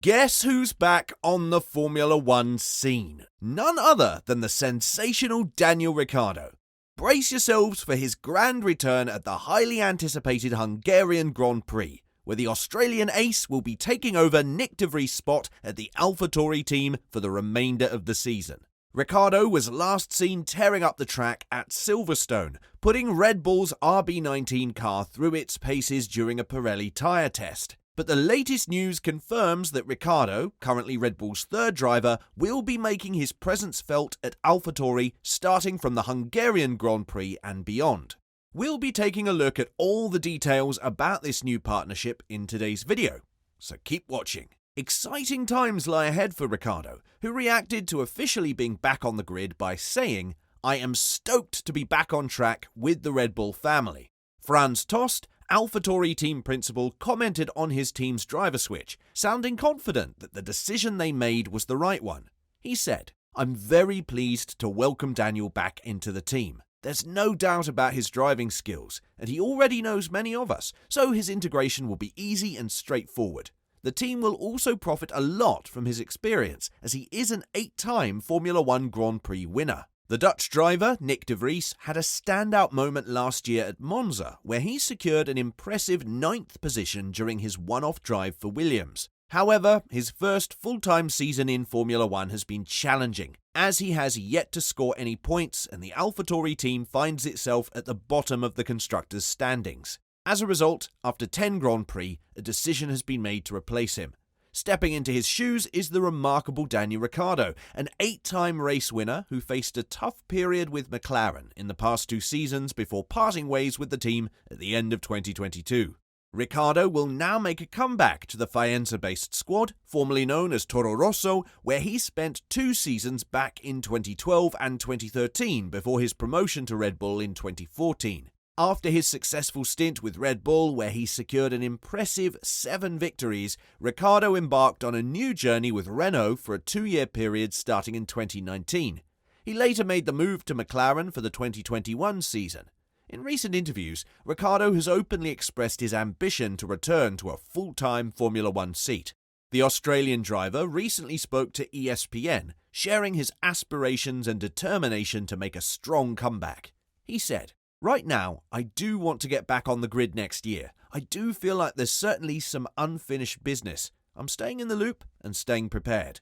Guess who's back on the Formula One scene? None other than the sensational Daniel Ricciardo. Brace yourselves for his grand return at the highly anticipated Hungarian Grand Prix, where the Australian ace will be taking over Nick de Vries' spot at the AlphaTauri team for the remainder of the season. Ricciardo was last seen tearing up the track at Silverstone, putting Red Bull's RB19 car through its paces during a Pirelli tyre test. But the latest news confirms that Ricciardo, currently Red Bull's third driver, will be making his presence felt at AlphaTauri starting from the Hungarian Grand Prix and beyond. We'll be taking a look at all the details about this new partnership in today's video, so keep watching. Exciting times lie ahead for Ricciardo, who reacted to officially being back on the grid by saying, "I am stoked to be back on track with the Red Bull family." Franz Tost, AlphaTauri team principal, commented on his team's driver switch, sounding confident that the decision they made was the right one. He said, "I'm very pleased to welcome Daniel back into the team. There's no doubt about his driving skills, and he already knows many of us, so his integration will be easy and straightforward. The team will also profit a lot from his experience, as he is an 8-time Formula One Grand Prix winner." The Dutch driver, Nick de Vries, had a standout moment last year at Monza, where he secured an impressive 9th position during his one-off drive for Williams. However, his first full-time season in Formula One has been challenging, as he has yet to score any points and the AlphaTauri team finds itself at the bottom of the constructors' standings. As a result, after 10 Grand Prix, a decision has been made to replace him. Stepping into his shoes is the remarkable Daniel Ricciardo, an 8-time race winner who faced a tough period with McLaren in the past 2 seasons before parting ways with the team at the end of 2022. Ricciardo will now make a comeback to the Faenza-based squad, formerly known as Toro Rosso, where he spent 2 seasons back in 2012 and 2013 before his promotion to Red Bull in 2014. After his successful stint with Red Bull, where he secured an impressive 7 victories, Ricciardo embarked on a new journey with Renault for a 2-year period starting in 2019. He later made the move to McLaren for the 2021 season. In recent interviews, Ricciardo has openly expressed his ambition to return to a full-time Formula One seat. The Australian driver recently spoke to ESPN, sharing his aspirations and determination to make a strong comeback. He said, "Right now, I do want to get back on the grid next year. I do feel like there's certainly some unfinished business. I'm staying in the loop and staying prepared.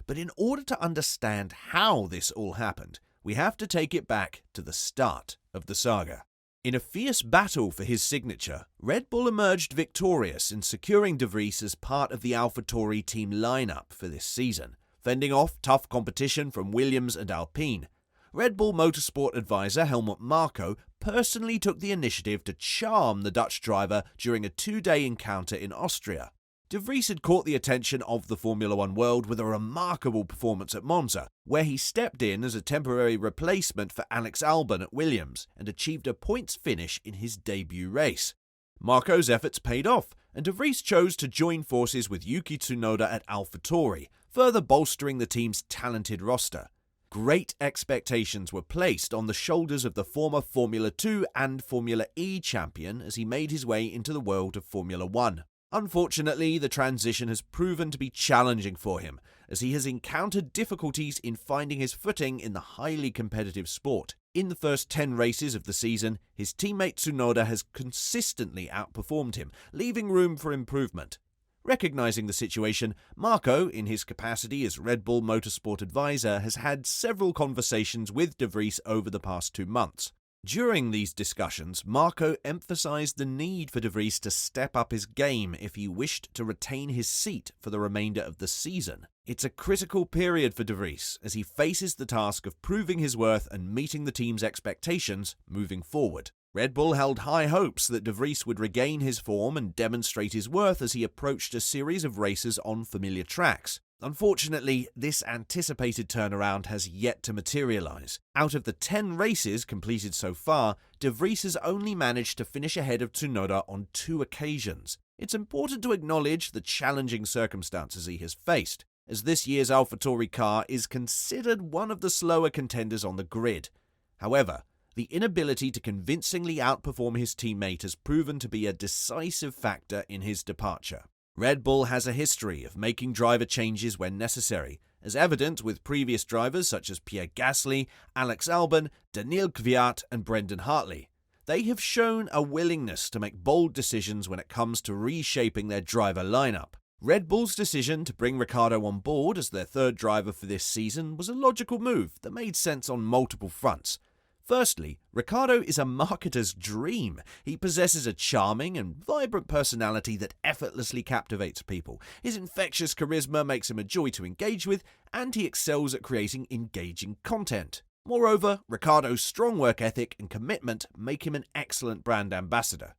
But in order to understand how this all happened, we have to take it back to the start of the saga." In a fierce battle for his signature, Red Bull emerged victorious in securing de Vries as part of the AlphaTauri team lineup for this season, fending off tough competition from Williams and Alpine. Red Bull Motorsport advisor Helmut Marko personally took the initiative to charm the Dutch driver during a 2-day encounter in Austria. De Vries had caught the attention of the Formula One world with a remarkable performance at Monza, where he stepped in as a temporary replacement for Alex Albon at Williams and achieved a points finish in his debut race. Marko's efforts paid off, and De Vries chose to join forces with Yuki Tsunoda at AlphaTauri, further bolstering the team's talented roster. Great expectations were placed on the shoulders of the former Formula 2 and Formula E champion as he made his way into the world of Formula 1. Unfortunately, the transition has proven to be challenging for him, as he has encountered difficulties in finding his footing in the highly competitive sport. In the first 10 races of the season, his teammate Tsunoda has consistently outperformed him, leaving room for improvement. Recognizing the situation, Marko, in his capacity as Red Bull Motorsport advisor, has had several conversations with de Vries over the past 2 months. During these discussions, Marko emphasized the need for de Vries to step up his game if he wished to retain his seat for the remainder of the season. It's a critical period for de Vries as he faces the task of proving his worth and meeting the team's expectations moving forward. Red Bull held high hopes that de Vries would regain his form and demonstrate his worth as he approached a series of races on familiar tracks. Unfortunately, this anticipated turnaround has yet to materialize. Out of the 10 races completed so far, de Vries has only managed to finish ahead of Tsunoda on 2 occasions. It's important to acknowledge the challenging circumstances he has faced, as this year's AlphaTauri car is considered one of the slower contenders on the grid. However, the inability to convincingly outperform his teammate has proven to be a decisive factor in his departure. Red Bull has a history of making driver changes when necessary, as evident with previous drivers such as Pierre Gasly, Alex Albon, Daniil Kvyat and Brendan Hartley. They have shown a willingness to make bold decisions when it comes to reshaping their driver lineup. Red Bull's decision to bring Ricciardo on board as their third driver for this season was a logical move that made sense on multiple fronts. Firstly, Ricciardo is a marketer's dream. He possesses a charming and vibrant personality that effortlessly captivates people. His infectious charisma makes him a joy to engage with, and he excels at creating engaging content. Moreover, Ricciardo's strong work ethic and commitment make him an excellent brand ambassador.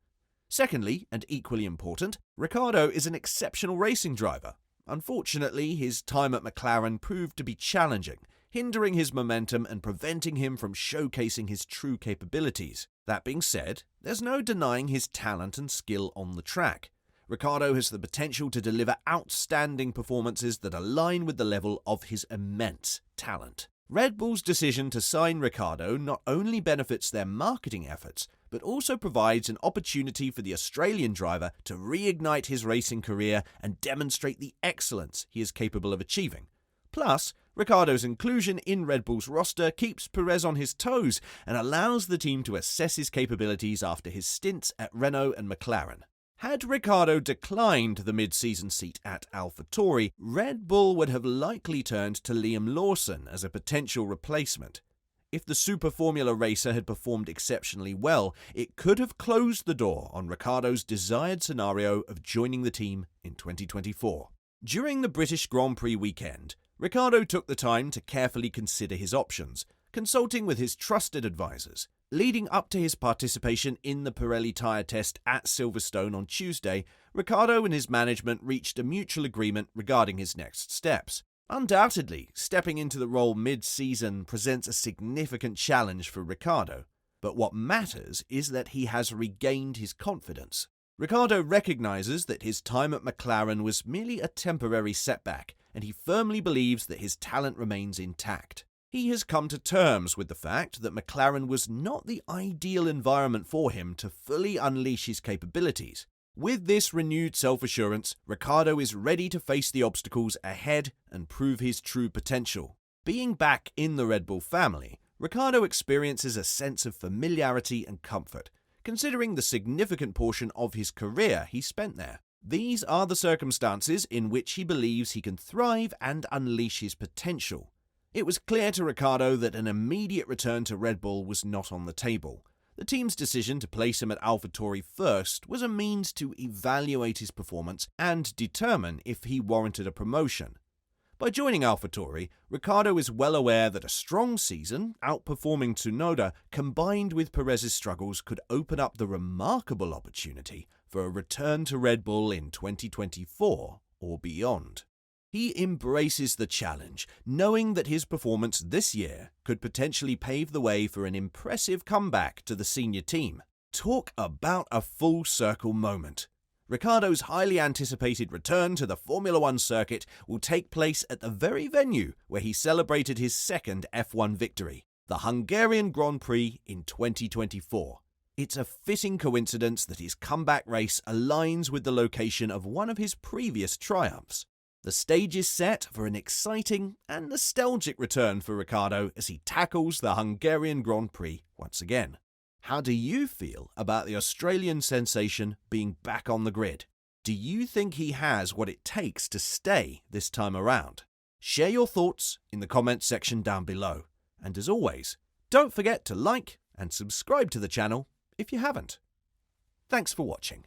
Secondly, and equally important, Ricciardo is an exceptional racing driver. Unfortunately, his time at McLaren proved to be challenging, hindering his momentum and preventing him from showcasing his true capabilities. That being said, there's no denying his talent and skill on the track. Ricciardo has the potential to deliver outstanding performances that align with the level of his immense talent. Red Bull's decision to sign Ricciardo not only benefits their marketing efforts, but also provides an opportunity for the Australian driver to reignite his racing career and demonstrate the excellence he is capable of achieving. Plus, Ricciardo's inclusion in Red Bull's roster keeps Perez on his toes and allows the team to assess his capabilities after his stints at Renault and McLaren. Had Ricciardo declined the mid-season seat at AlphaTauri, Red Bull would have likely turned to Liam Lawson as a potential replacement. If the Super Formula racer had performed exceptionally well, it could have closed the door on Ricciardo's desired scenario of joining the team in 2024. During the British Grand Prix weekend, Ricciardo took the time to carefully consider his options, consulting with his trusted advisors. Leading up to his participation in the Pirelli tyre test at Silverstone on Tuesday, Ricciardo and his management reached a mutual agreement regarding his next steps. Undoubtedly, stepping into the role mid-season presents a significant challenge for Ricciardo, but what matters is that he has regained his confidence. Ricciardo recognises that his time at McLaren was merely a temporary setback, and he firmly believes that his talent remains intact. He has come to terms with the fact that McLaren was not the ideal environment for him to fully unleash his capabilities. With this renewed self-assurance, Ricciardo is ready to face the obstacles ahead and prove his true potential. Being back in the Red Bull family, Ricciardo experiences a sense of familiarity and comfort, considering the significant portion of his career he spent there. These are the circumstances in which he believes he can thrive and unleash his potential. It was clear to Ricciardo that an immediate return to Red Bull was not on the table. The team's decision to place him at AlphaTauri first was a means to evaluate his performance and determine if he warranted a promotion. By joining AlphaTauri, Ricciardo is well aware that a strong season, outperforming Tsunoda, combined with Perez's struggles, could open up the remarkable opportunity for a return to Red Bull in 2024 or beyond. He embraces the challenge, knowing that his performance this year could potentially pave the way for an impressive comeback to the senior team. Talk about a full circle moment. Ricciardo's highly anticipated return to the Formula One circuit will take place at the very venue where he celebrated his second F1 victory, the Hungarian Grand Prix in 2024. It's a fitting coincidence that his comeback race aligns with the location of one of his previous triumphs. The stage is set for an exciting and nostalgic return for Ricciardo as he tackles the Hungarian Grand Prix once again. How do you feel about the Australian sensation being back on the grid? Do you think he has what it takes to stay this time around? Share your thoughts in the comments section down below. And as always, don't forget to like and subscribe to the channel if you haven't. Thanks for watching.